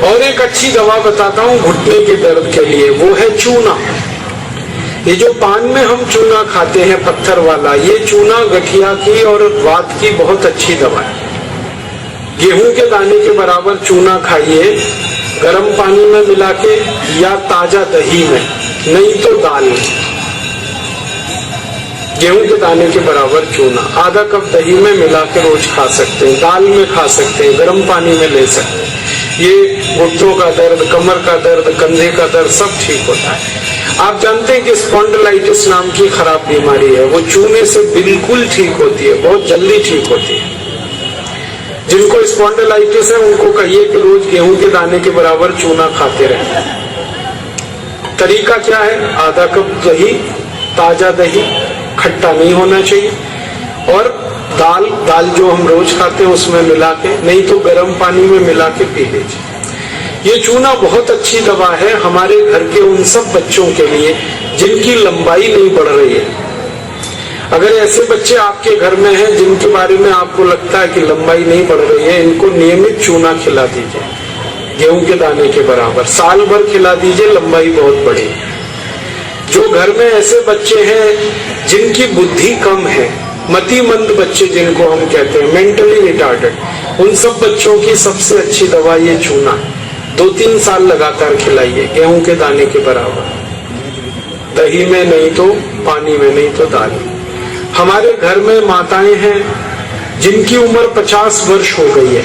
और एक अच्छी दवा बताता हूँ घुटने के दर्द के लिए, वो है चूना। ये जो पान में हम चूना खाते हैं पत्थर वाला, ये चूना गठिया की और वात की बहुत अच्छी दवा है। गेहूं के दाने के बराबर चूना खाइए, गर्म पानी में मिला के या ताजा दही में, नहीं तो दाल में। गेहूं के दाने के बराबर चूना आधा कप दही में मिला के रोज खा सकते हैं, दाल में खा सकते हैं, गर्म पानी में ले सकते हैं। ये घुटनों का दर्द, कमर का दर्द, कंधे का दर्द सब ठीक होता है। आप जानते हैं कि स्पॉन्डिलाइटिस नाम की खराब बीमारी है, वो चूने से बिल्कुल ठीक होती है, बहुत जल्दी ठीक होती है। जिनको स्पॉन्डिलाइटिस है उनको कहिए कि रोज गेहूं के दाने के बराबर चूना खाते रहें। तरीका क्या है? आधा कप दही, ताजा दही, खट्टा नहीं होना चाहिए, और दाल जो हम रोज खाते हैं उसमें मिला के, नहीं तो गर्म पानी में मिला के पी लीजिए। ये चूना बहुत अच्छी दवा है हमारे घर के उन सब बच्चों के लिए जिनकी लंबाई नहीं बढ़ रही है। अगर ऐसे बच्चे आपके घर में हैं जिनके बारे में आपको लगता है कि लंबाई नहीं बढ़ रही है, इनको नियमित चूना खिला दीजिए, गेहूं के दाने के बराबर, साल भर खिला दीजिए, लंबाई बहुत बढ़ेगी। जो घर में ऐसे बच्चे हैं जिनकी बुद्धि कम है, मतिमंद बच्चे जिनको हम कहते हैं, मेंटली रिटार्डेड, उन सब बच्चों की सबसे अच्छी दवा ये चूना। 2-3 साल लगातार खिलाइए, गेहूं के दाने के बराबर, दही में नहीं तो पानी में, नहीं तो दाल में। हमारे घर में माताएं हैं जिनकी उम्र 50 वर्ष हो गई है,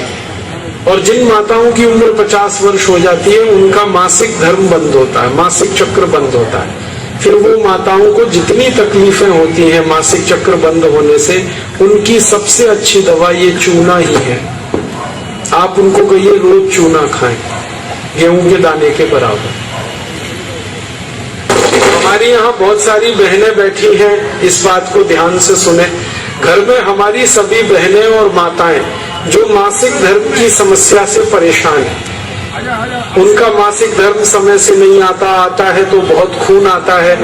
और जिन माताओं की उम्र 50 वर्ष हो जाती है उनका मासिक धर्म बंद होता है, मासिक चक्र बंद होता है। फिर वो माताओं को जितनी तकलीफें होती हैं मासिक चक्र बंद होने से, उनकी सबसे अच्छी दवा ये चूना ही है। आप उनको कहिए रोज चूना खाएं, गेहूं के दाने के बराबर। हमारी यहाँ बहुत सारी बहनें बैठी हैं, इस बात को ध्यान से सुने। घर में हमारी सभी बहनें और माताएं जो मासिक धर्म की समस्या से परेशान हैं, उनका मासिक धर्म समय से नहीं आता है तो बहुत खून आता है,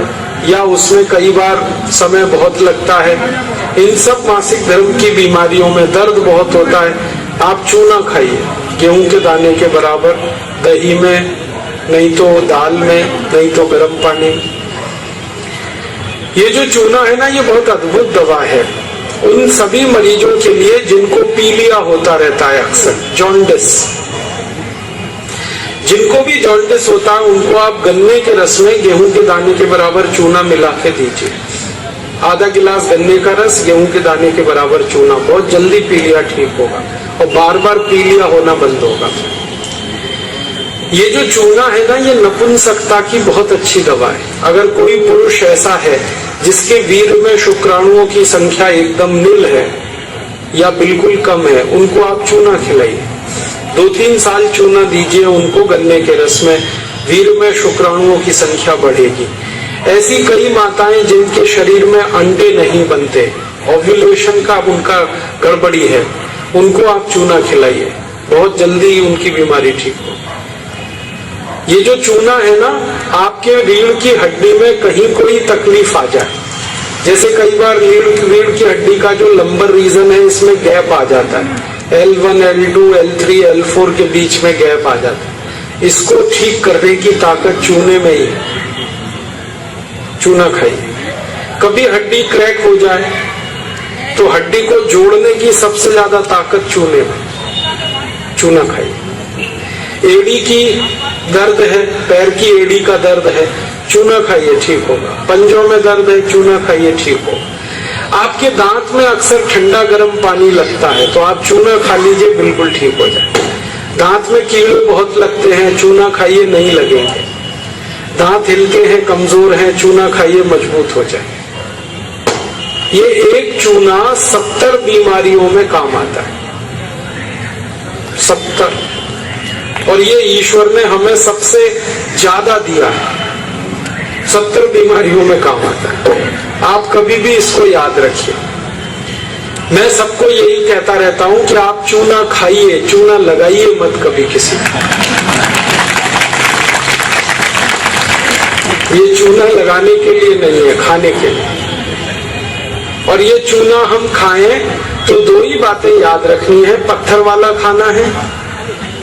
या उसमें कई बार समय बहुत लगता है, इन सब मासिक धर्म की बीमारियों में दर्द बहुत होता है। आप चूना खाइए, गेहूं के दाने के बराबर, दही में, नहीं तो दाल में, नहीं तो गर्म पानी में। ये जो चूना है ना, ये बहुत अद्भुत दवा है उन सभी मरीजों के लिए जिनको पीलिया होता रहता है, अक्सर जॉन्डिस। जिनको भी जॉन्डिस होता है उनको आप गन्ने के रस में गेहूं के दाने के बराबर चूना मिला के दीजिए। आधा गिलास गन्ने का रस, गेहूं के दाने के बराबर चूना, बहुत जल्दी पीलिया ठीक होगा और बार बार पीलिया होना बंद होगा। ये जो चूना है ना, ये नपुंसकता की बहुत अच्छी दवा है। अगर कोई पुरुष ऐसा है जिसके वीर्य में शुक्राणुओं की संख्या एकदम नील है या बिल्कुल कम है, उनको आप चूना खिलाइए। 2-3 साल चूना दीजिए उनको गन्ने के रस में, वीर्य में शुक्राणुओं की संख्या बढ़ेगी। ऐसी कई माताएं जिनके शरीर में अंडे नहीं बनते, ओव्यूलेशन का उनका गड़बड़ी है, उनको आप चूना खिलाइए, बहुत जल्दी उनकी बीमारी ठीक हो। ये जो चूना है ना, आपके रीढ़ की हड्डी में कहीं कोई तकलीफ आ जाए, जैसे कई बार रीढ़ की हड्डी का जो लंबर रीजन है इसमें गैप आ जाता है, L1, L2, L3, L4 के बीच में गैप आ जाता है, इसको ठीक करने की ताकत चूने में ही है। चूना खाइए। कभी हड्डी क्रैक हो जाए तो हड्डी को जोड़ने की सबसे ज्यादा ताकत चूने में, चूना खाइए। एड़ी की दर्द है, पैर की एड़ी का दर्द है, चूना खाइए, ठीक होगा। पंजों में दर्द है, चूना खाइए, ठीक होगा। आपके दांत में अक्सर ठंडा गर्म पानी लगता है तो आप चूना खा लीजिए, बिल्कुल ठीक हो जाए। दांत में कीड़े बहुत लगते हैं, चूना खाइए, नहीं लगेंगे। दांत हिलके हैं, कमजोर हैं, चूना खाइए, मजबूत हो जाए। ये एक चूना 70 बीमारियों में काम आता है, 70। और ये ईश्वर ने हमें सबसे ज्यादा दिया है, 70 बीमारियों में काम आता है। आप कभी भी इसको याद रखिए। मैं सबको यही कहता रहता हूं कि आप चूना खाइए, चूना लगाइए मत कभी किसी को। ये चूना लगाने के लिए नहीं है, खाने के लिए। और ये चूना हम खाएं तो 2 ही बातें याद रखनी है, पत्थर वाला खाना है,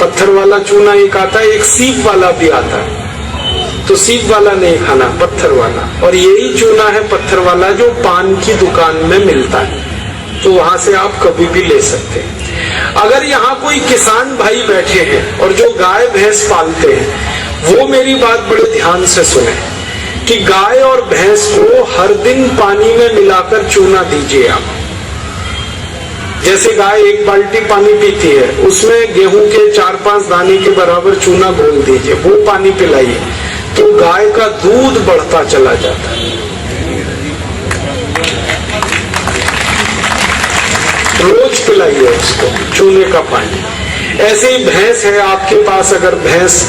पत्थर वाला चूना एक आता है, एक सीप वाला भी आता है। तो सीप वाला नहीं खाना, पत्थर वाला। और यही चूना है पत्थर वाला जो पान की दुकान में मिलता है, तो वहां से आप कभी भी ले सकते हैं। अगर यहाँ कोई किसान भाई बैठे हैं और जो गाय भैंस पालते हैं, वो मेरी बात बड़े ध्यान से सुने कि गाय और भैंस को हर दिन पानी में मिलाकर चूना दीजिए आप। जैसे गाय एक बाल्टी पानी पीती है, उसमें गेहूं के 4-5 दाने के बराबर चूना घोल दीजिए, वो पानी पिलाइए, तो गाय का दूध बढ़ता चला जाता है। रोज पिलाइए उसको चूने का पानी। ऐसे ही भैंस है आपके पास, अगर भैंस,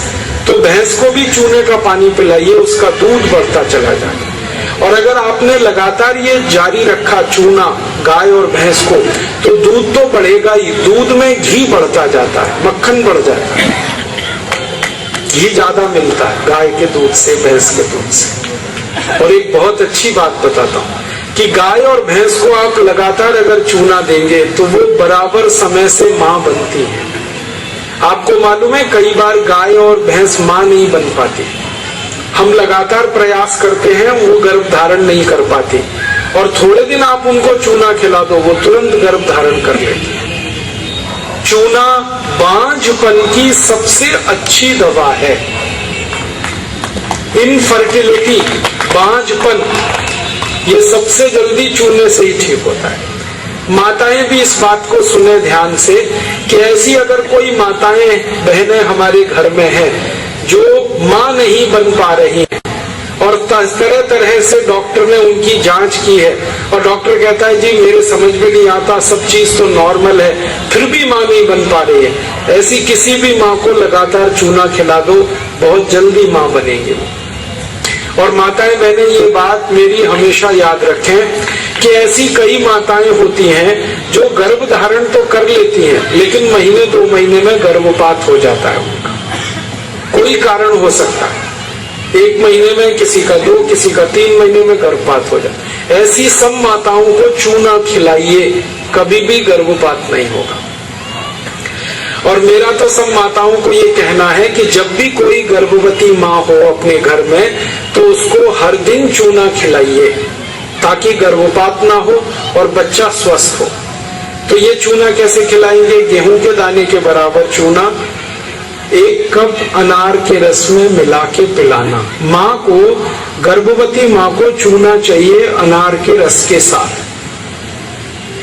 तो भैंस को भी चूने का पानी पिलाइए, उसका दूध बढ़ता चला जाता है। और अगर आपने लगातार ये जारी रखा चूना गाय और भैंस को, तो दूध तो बढ़ेगा ही, दूध में घी बढ़ता जाता है, मक्खन बढ़ जाता है, घी ज्यादा मिलता है गाय के दूध से, भैंस के दूध से। और एक बहुत अच्छी बात बताता हूँ कि गाय और भैंस को आप लगातार अगर चूना देंगे तो वो बराबर समय से मां बनती है। आपको मालूम है कई बार गाय और भैंस मां नहीं बन पाती, हम लगातार प्रयास करते हैं, वो गर्भ धारण नहीं कर पाती, और थोड़े दिन आप उनको चूना खिला दो, वो तुरंत गर्भ धारण कर लेती है। चूना बांझपन की सबसे अच्छी दवा है। इनफर्टिलिटी, बांझपन, ये सबसे जल्दी चूने से ही ठीक होता है। माताएं भी इस बात को सुने ध्यान से कि ऐसी अगर कोई माताएं बहनें हमारे घर में हैं जो मां नहीं बन पा रही हैं, और तरह तरह से डॉक्टर ने उनकी जांच की है, और डॉक्टर कहता है जी मेरे समझ में नहीं आता, सब चीज तो नॉर्मल है, फिर भी मां नहीं बन पा रही है, ऐसी किसी भी मां को लगातार चूना खिला दो, बहुत जल्दी मां बनेगी। और माताएं बहनें ये बात मेरी हमेशा याद रखें कि ऐसी कई माताएं होती हैं जो गर्भ धारण तो कर लेती हैं, लेकिन महीने 2 महीने में गर्भपात हो जाता है उनका, कोई कारण हो सकता है, 1 महीने में किसी का 2, किसी का 3 महीने में गर्भपात हो जाता है। ऐसी सब माताओं को चूना खिलाइए, कभी भी गर्भपात नहीं होगा। और मेरा तो सब माताओं को ये कहना है कि जब भी कोई गर्भवती माँ हो अपने घर में, तो उसको हर दिन चूना खिलाइए ताकि गर्भपात ना हो और बच्चा स्वस्थ हो। तो ये चूना कैसे खिलाएंगे? गेहूं के दाने के बराबर चूना 1 कप अनार के रस में मिला के पिलाना। माँ को, गर्भवती माँ को चूना चाहिए अनार के रस के साथ।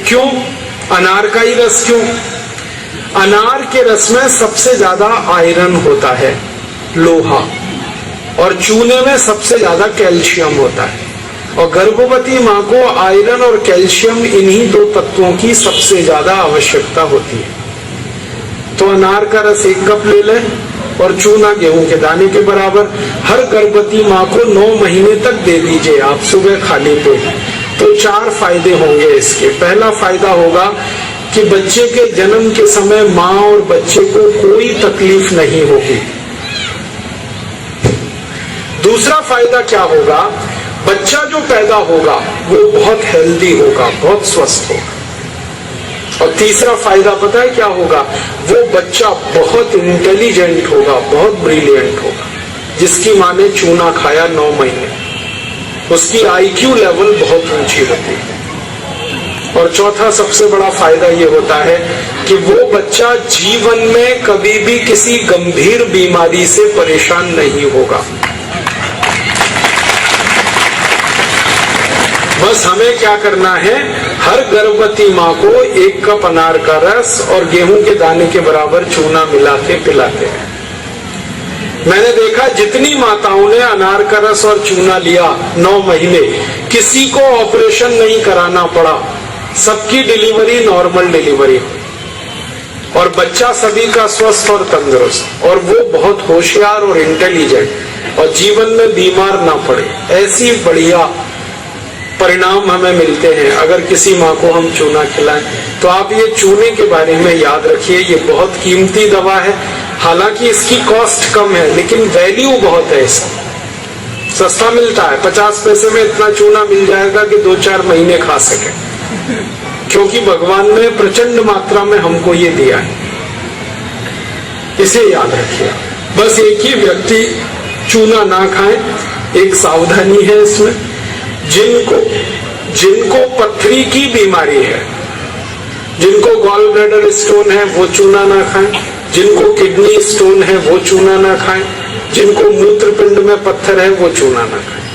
क्यों अनार का ही रस? क्यों? अनार के रस में सबसे ज्यादा आयरन होता है, लोहा, और चूने में सबसे ज्यादा कैल्शियम होता है। और गर्भवती माँ को आयरन और कैल्शियम, इन्हीं 2 तत्वों की सबसे ज्यादा आवश्यकता होती है। तो अनार का रस 1 कप ले लें और चूना गेहूं के दाने के बराबर हर गर्भवती माँ को 9 महीने तक दे दीजिए आप, सुबह खाली पेट। तो 4 फायदे होंगे इसके। पहला फायदा होगा कि बच्चे के जन्म के समय माँ और बच्चे को कोई तकलीफ नहीं होगी। दूसरा फायदा क्या होगा? बच्चा जो पैदा होगा वो बहुत हेल्दी होगा, बहुत स्वस्थ होगा। और तीसरा फायदा पता है क्या होगा? वो बच्चा बहुत इंटेलिजेंट होगा, बहुत ब्रिलियंट होगा, जिसकी माँ ने चूना खाया 9 महीने, उसकी IQ लेवल बहुत ऊंची होती है। और चौथा सबसे बड़ा फायदा ये होता है कि वो बच्चा जीवन में कभी भी किसी गंभीर बीमारी से परेशान नहीं होगा। बस हमें क्या करना है? हर गर्भवती माँ को 1 कप अनार का रस और गेहूं के दाने के बराबर चूना मिला के पिलाते हैं। मैंने देखा जितनी माताओं ने अनार का रस और चूना लिया 9 महीने, किसी को ऑपरेशन नहीं कराना पड़ा, सबकी डिलीवरी नॉर्मल डिलीवरी, और बच्चा सभी का स्वस्थ और तंदुरुस्त, और वो बहुत होशियार और इंटेलिजेंट, और जीवन में बीमार ना पड़े। ऐसी बढ़िया परिणाम हमें मिलते हैं अगर किसी माँ को हम चूना खिलाएं। तो आप ये चूने के बारे में याद रखिए, ये बहुत कीमती दवा है। हालांकि इसकी कॉस्ट कम है, लेकिन वैल्यू बहुत है इसका। सस्ता मिलता है, 50 पैसे में इतना चूना मिल जाएगा कि 2-4 महीने खा सके, क्योंकि भगवान ने प्रचंड मात्रा में हमको ये दिया है। इसे याद रखिए। बस एक ही व्यक्ति चूना ना खाए, एक सावधानी है इसमें। जिनको पथरी की बीमारी है, जिनको गॉल ब्लैडर स्टोन है, वो चूना ना खाएं। जिनको किडनी स्टोन है, वो चूना ना खाएं। जिनको मूत्रपिंड में पत्थर है, वो चूना ना खाएं।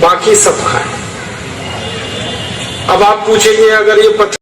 बाकी सब खाएं। अब आप पूछेंगे, अगर ये पत्थर